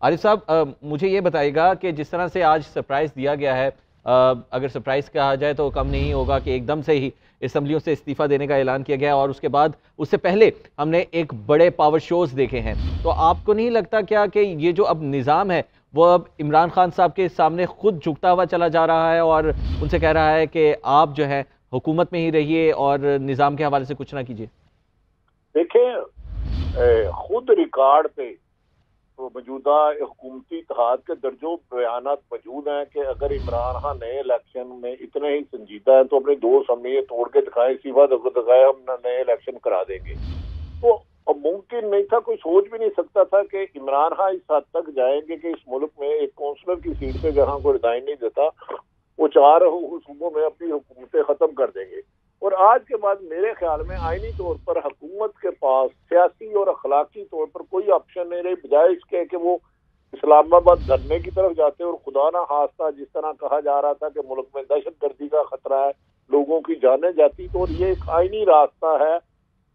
आरिफ साहब, मुझे ये बताइएगा कि जिस तरह से आज सरप्राइज़ दिया गया है, अगर सरप्राइज़ कहा जाए तो कम नहीं होगा कि एकदम से ही असम्बलियों से इस्तीफ़ा देने का ऐलान किया गया और उसके बाद उससे पहले हमने एक बड़े पावर शोज़ देखे हैं। तो आपको नहीं लगता क्या कि ये जो अब निज़ाम है वो अब इमरान खान साहब के सामने खुद झुकता हुआ चला जा रहा है और उनसे कह रहा है कि आप जो है हुकूमत में ही रहिए और निज़ाम के हवाले से कुछ ना कीजिए? देखें, खुद रिकॉर्ड पे तो मौजूदा हुकूमती इत्तेहाद के दर्जों बयानात मौजूद हैं कि अगर इमरान खान नए इलेक्शन में इतने ही संजीदा है तो अपनी दो असम्बलियां तोड़ के दिखाए, इस्तीफा दिखाए, हम नए इलेक्शन करा देंगे। तो अब मुमकिन नहीं था, कोई सोच भी नहीं सकता था कि इमरान खान इस हद तक जाएंगे कि इस मुल्क में एक काउंसलर की सीट पे जहां कोई रिजाइन नहीं देता, वो 4 सूबों में अपनी हुकूमतें खत्म कर देंगे। और आज के बाद मेरे ख्याल में आईनी तौर पर हुकूमत के पास सियासी और अखलाकी तौर पर कोई ऑप्शन नहीं रही, बजाय इसके कि वो इस्लामाबाद धरने की तरफ जाते और खुदा ना खास्ता जिस तरह कहा जा रहा था कि मुल्क में दहशतगर्दी का खतरा है, लोगों की जानें जाती। तो ये एक आईनी रास्ता है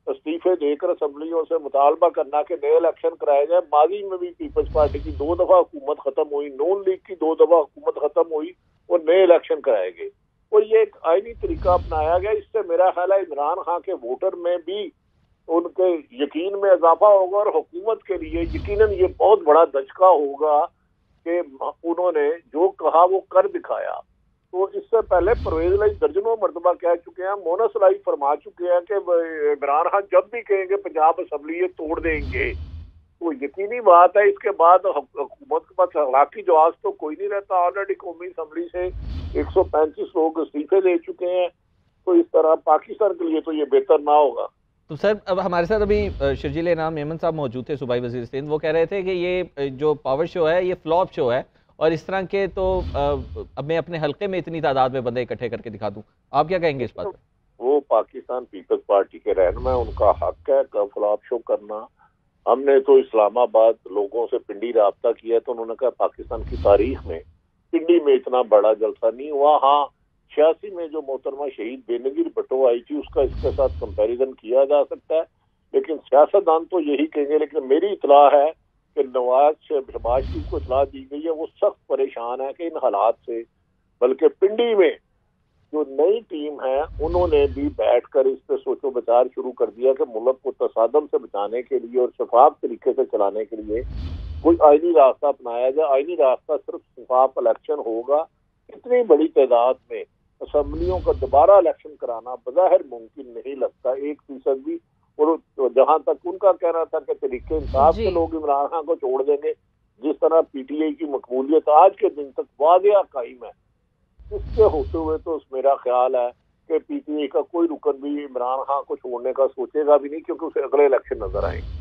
इस्तीफे देकर असम्बलियों से मुतालबा करना कि नए इलेक्शन कराए जाए। माजी में भी पीपल्स पार्टी की 2 दफा हुकूमत खत्म हुई, नून लीग की 2 दफा हुकूमत खत्म हुई और नए इलेक्शन कराए गए और ये एक आईनी तरीका अपनाया गया। इससे मेरा ख्याल है इमरान खान के वोटर में भी उनके यकीन में इजाफा होगा और हुकूमत के लिए यकीनन ये बहुत बड़ा दचका होगा कि उन्होंने जो कहा वो कर दिखाया। तो इससे पहले परवेज लाई दर्जनों मरतबा कह चुके हैं, मोनस लाई फरमा चुके हैं कि इमरान खान जब भी कहेंगे पंजाब असम्बली ये तोड़ देंगे। तो यकीनी बात है इसके बाद हुकूमत के पास अखलाकी जवाब तो कोई नहीं रहता। ऑलरेडी कौमी असम्बली से 135 लोग इस्तीफे दे चुके हैं। तो इस तरह पाकिस्तान के लिए तो ये बेहतर ना होगा। तो सर, अब हमारे साथ अभी शर्जील इनाम मेमन साहब मौजूद थे, सूबाई वज़ीर सिंध। वो कह रहे थे कि ये जो पावर शो है ये फ्लॉप शो है और इस तरह के तो अब मैं अपने हल्के में इतनी तादाद में बंदे इकट्ठे करके दिखा दूं। आप क्या कहेंगे इस बात पर? वो पाकिस्तान पीपल्स पार्टी के रहनुमा, उनका हक है फ्लॉप शो करना। हमने तो इस्लामाबाद लोगों से पिंडी राब्ता किया तो उन्होंने कहा पाकिस्तान की तारीख में पिंडी में इतना बड़ा जलसा नहीं हुआ। हाँ, 86 में जो मोहतरमा शहीद बेनजीर भुट्टो आई थी उसका इसके साथ कंपैरिजन किया जा सकता है, लेकिन सियासतदान तो यही कहेंगे। लेकिन मेरी इतला है कि शहबाज शरीफ को इतला दी गई है, वो सख्त परेशान है कि इन हालात से, बल्कि पिंडी में जो नई टीम है उन्होंने भी बैठकर इस पे सोचो विचार शुरू कर दिया कि मुल्क को तसादम से बचाने के लिए और शफाफ तरीके से चलाने के लिए कोई आईनी रास्ता अपनाया जाए। आईनी रास्ता सिर्फ शफाफ इलेक्शन होगा। इतनी बड़ी तादाद में असम्बलियों का दोबारा इलेक्शन कराना बज़ाहिर मुमकिन नहीं लगता 1% भी। और जहां तक उनका कहना था कि तरीके इंसाफ जी। के लोग इमरान खान को छोड़ देंगे, जिस तरह पीटीआई की मकबूलियत आज के दिन तक वादिया कायम है, इसके होते हुए तो मेरा ख्याल है कि पीटीआई का कोई रुकन भी इमरान खान को छोड़ने का सोचेगा भी नहीं, क्योंकि उसे अगले इलेक्शन नजर आएंगे।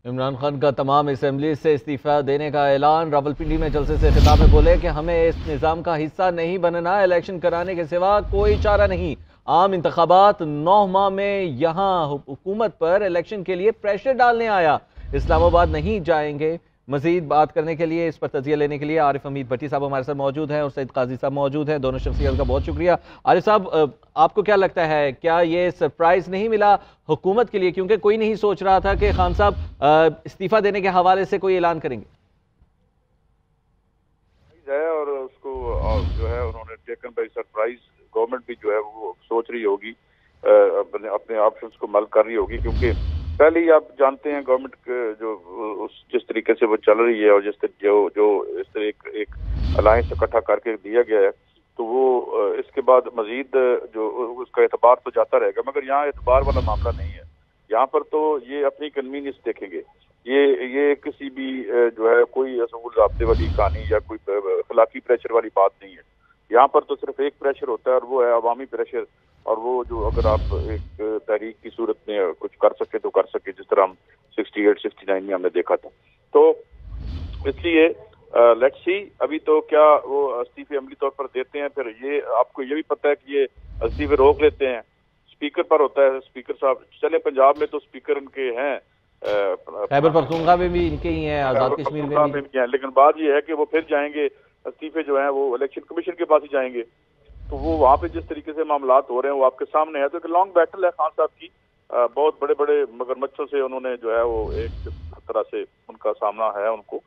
इमरान खान का तमाम असम्बली से इस्तीफ़ा देने का ऐलान। रावलपिंडी में जलसे से खिताब में बोले कि हमें इस निज़ाम का हिस्सा नहीं बनना, इलेक्शन कराने के सिवा कोई चारा नहीं। आम इंतखाबात 9 माह में यहाँ हुकूमत पर इलेक्शन के लिए प्रेशर डालने आया, इस्लामाबाद नहीं जाएंगे। मजीद बात करने के लिए, इस पर तजिया लेने के लिए आरिफ हमीद भट्टी साहब हमारे साथ मौजूद हैं और सईद काजी साहब मौजूद हैं। दोनों शख्सियत का बहुत शुक्रिया। आरिफ साहब, आपको क्या लगता है, क्या ये सरप्राइज नहीं मिला हुकूमत के लिए, क्योंकि कोई नहीं सोच रहा था कि खान साहब इस्तीफा देने के हवाले से कोई ऐलान करेंगे? और उसको जो है उन्होंने टेकन बाय सरप्राइज। गवर्नमेंट भी जो है वो सोच रही होगी, अपने ऑप्शंस को मल कर रही होगी, क्योंकि पहले ही आप जानते हैं गवर्नमेंट जो जिस तरीके से वो चल रही है और जिस जो इस तरह एक अलायंस इकट्ठा करके दिया गया है, तो वो इसके बाद मजीद जो उसका एतबार तो जाता रहेगा। मगर यहाँ एतबार वाला मामला नहीं है। यहाँ पर तो ये अपनी कन्वीनियंस देखेंगे। ये किसी भी जो है कोई असूल ज़ाब्ते वाली कहानी या कोई अखलाकी प्रेशर वाली बात नहीं है। यहाँ पर तो सिर्फ एक प्रेशर होता है और वो है अवामी प्रेशर। और वो जो अगर आप एक तहरीक की सूरत में कुछ कर सके तो कर सके, जिस तरह हम 68-69 में हमने देखा था। तो इसलिए लेट्स सी, अभी तो क्या वो इस्तीफे अमली तौर पर देते हैं, फिर ये आपको ये भी पता है कि ये इस्तीफे रोक लेते हैं, स्पीकर पर होता है। स्पीकर साहब चले, पंजाब में तो स्पीकर उनके हैं, खैबर पख्तूनख्वा में भी इनके ही हैं, आज़ाद कश्मीर में भी हैं। लेकिन बात ये है कि वो फिर जाएंगे, इस्तीफे जो हैं वो इलेक्शन कमीशन के पास ही जाएंगे। तो वो वहाँ पे जिस तरीके से मामलात हो रहे हैं वो आपके सामने है। तो एक लॉन्ग बैटल है खान साहब की। बहुत बड़े बड़े मगरमच्छों से उन्होंने जो है वो एक तरह से उनका सामना है उनको।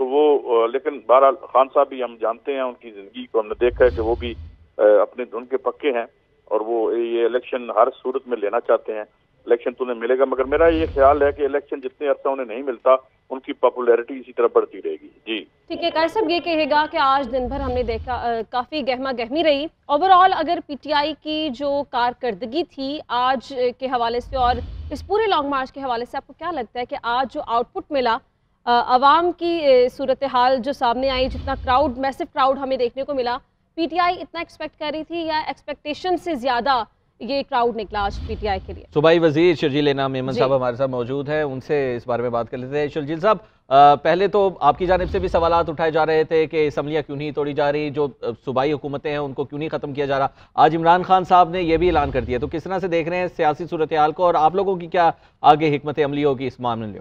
तो वो लेकिन बहरहाल खान साहब भी हम जानते हैं, उनकी जिंदगी को हमने देखा है कि वो भी अपने धुन के पक्के हैं और वो ये इलेक्शन हर सूरत में लेना चाहते हैं। इलेक्शन तो उन्हें मिलेगा, मगर मेरा ये ख्याल है कि इलेक्शन जितने अर्सा उन्हें नहीं मिलता उनकी पॉपुलैरिटी इसी तरह बढ़ती रहेगी। जी ठीक है, कायर साहब ये कहेगा कि आज दिन भर हमने देखा काफ़ी गहमा गहमी रही ओवरऑल, अगर पीटीआई की जो कारकर्दगी थी आज के हवाले से और इस पूरे लॉन्ग मार्च के हवाले से, आपको क्या लगता है कि आज जो आउटपुट मिला, अवाम की सूरत हाल जो सामने आई, जितना क्राउड, मैसिव क्राउड हमें देखने को मिला, पीटीआई इतना एक्सपेक्ट कर रही थी या एक्सपेक्टेशन से ज़्यादा ये क्राउड निकला आज पीटीआई के लिए? सूबाई वजीर शर्जील इनाम मेमन साहब हमारे साथ मौजूद हैं, उनसे इस बारे में बात कर लेते हैं। शर्जील साहब, पहले तो आपकी जानिब से भी सवालात उठाए जा रहे थे कि असम्बलियाँ क्यों नहीं तोड़ी जा रही, जो सूबाई हुकूमतें हैं उनको क्यों नहीं ख़त्म किया जा रहा। आज इमरान खान साहब ने यह भी ऐलान कर दिया, तो किस तरह से देख रहे हैं सियासी सूरत हाल को और आप लोगों की क्या आगे हिकमत अमली होगी इस मामले में?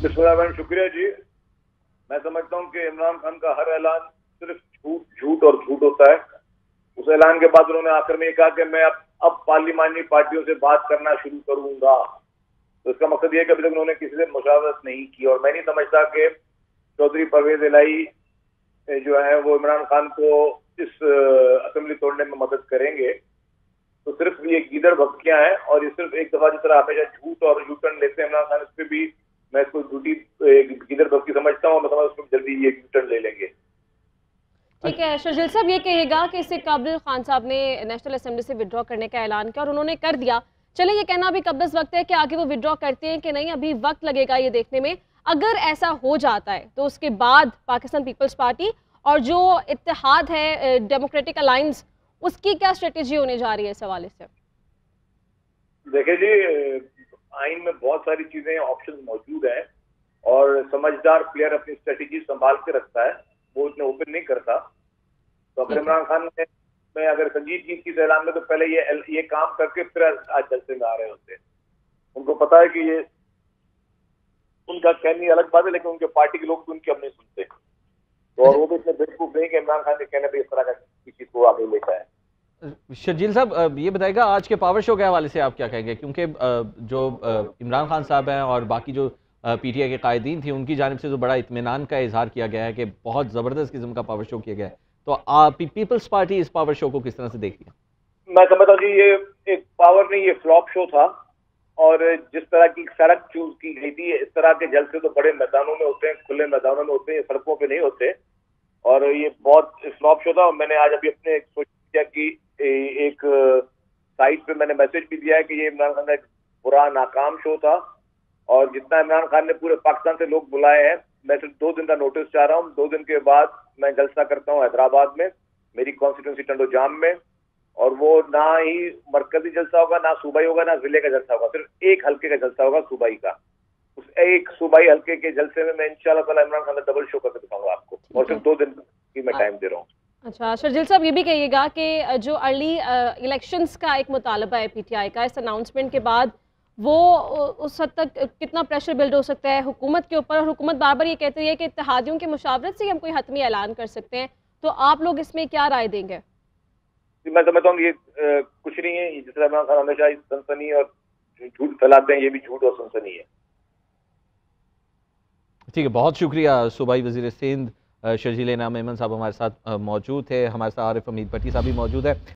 बिस्मिल्लाह, शुक्रिया जी। मैं समझता हूँ कि इमरान खान का हर ऐलान सिर्फ झूठ और झूठ होता है। उस ऐलान के बाद उन्होंने आखिर में ये कहा कि मैं अब पार्लिमानी पार्टियों से बात करना शुरू करूंगा। तो इसका मकसद ये है कि अभी तक उन्होंने किसी से मुशावरत नहीं की, और मैं नहीं समझता कि चौधरी परवेज इलाही जो है वो इमरान खान को इस असेंबली तोड़ने में मदद करेंगे। तो सिर्फ ये गीदड़ भक्तियां हैं, और ये सिर्फ एक दफा जिस तरह हमेशा झूठ और यूटर्न लेते हैं इमरान खान, इस पर भी मैं इसको झूठी गीदड़ भक्ति समझता हूँ। मैं समझ उसको जल्दी ये यूटर्न ले लेंगे। ठीक है, शर्जील साहब ये कहेगा कि इससे काबिल खान साहब ने नेशनल असेंबली से विड्रॉ करने का ऐलान किया और उन्होंने कर दिया। चले, ये कहना अभी कब्ज़ वक्त है कि आगे वो विड्रॉ करते हैं कि नहीं, अभी वक्त लगेगा ये देखने में। अगर ऐसा हो जाता है तो उसके बाद पाकिस्तान पीपल्स पार्टी और जो इत्तेहाद है डेमोक्रेटिक अलायंस, उसकी क्या स्ट्रेटेजी होने जा रही है इस हवाले से? देखिए जी, आइन में बहुत सारी चीजें, ऑप्शन मौजूद हैं, और समझदार प्लेयर अपनी स्ट्रेटेजी संभाल के रखता है, वो इतने ओपन नहीं करता। तो अगर इमरान खान में अगर संजीदगी की ऐलान में, तो पहले ये काम करके फिर आज जलसे में आ रहे होते। उनको पता है कि ये उनका कहनी अलग बात है, लेकिन उनके पार्टी के लोग तो उनकी अब नहीं सुनते, तो और वो भी इतने बेवकूफ नहीं कि इमरान खान के कहने पर इस तरह का किसी को आगे लेता है। शर्जील साहब, ये बताएगा आज के पावर शो के हवाले से आप क्या कहेंगे, क्योंकि जो इमरान खान साहब हैं और बाकी जो पीटीआई के कायदीन थी, उनकी जानिब से जो बड़ा इत्मीनान का इजहार किया गया है कि बहुत ज़बरदस्त किस्म का पावर शो किया गया है, तो पीपल्स पार्टी इस पावर शो को किस तरह से देखती है? मैं समझता हूँ जी, ये एक पावर नहीं, ये फ्लॉप शो था, और जिस तरह की सड़क चूज की गई थी, इस तरह के जलसे तो बड़े मैदानों में होते हैं, खुले मैदानों में होते हैं, सड़कों पे नहीं होते, और ये बहुत फ्लॉप शो था। और मैंने आज अभी अपने सोशल मीडिया की एक साइट पे मैंने मैसेज भी दिया है कि ये इमरान खान का एक बुरा नाकाम शो था, और जितना इमरान खान ने पूरे पाकिस्तान से लोग बुलाए हैं, मैं सिर्फ 2 दिन का नोटिस चाह रहा हूँ। 2 दिन के बाद मैं जलसा करता हूँ हैदराबाद में, मेरी कॉन्स्टिट्यूंसी टंडोजाम में, और वो ना ही मरकजी जलसा होगा, ना सूबाई होगा, ना जिले का जलसा होगा, सिर्फ एक हल्के का जलसा होगा, सूबाई का। उस एक सूबाई हल्के के जलसे में मैं इंशाल्लाह ताला इमरान खान का डबल शो करके दिखाऊंगा आपको, और सिर्फ 2 दिन की मैं टाइम दे रहा हूँ। अच्छा, शर्जील साहब ये भी कहिएगा कि जो अर्ली इलेक्शंस का एक मुतालबा है पीटीआई का, इस अनाउंसमेंट के बाद वो उस हद तक कितना प्रेशर बिल्ड हो सकता है हुकूमत के ऊपर, और हुकूमत बार बार ये कहती है कि इत्तेहादियों की मुशावरत से हम कोई हतमी ऐलान कर सकते हैं, तो आप लोग इसमें क्या राय देंगे? मैं समझता हूँ ये कुछ नहीं है, जिस तरह इमरान खान हमेशा सनसनी और झूठ फैलाते हैं, ये भी झूठ और सनसनी है। ठीक है, बहुत शुक्रिया। सूबाई वज़ीर सिंध शर्जील इनाम मेमन साहब हमारे साथ मौजूद थे, हमारे साथ आरिफ हमीद भट्टी साहब भी मौजूद है।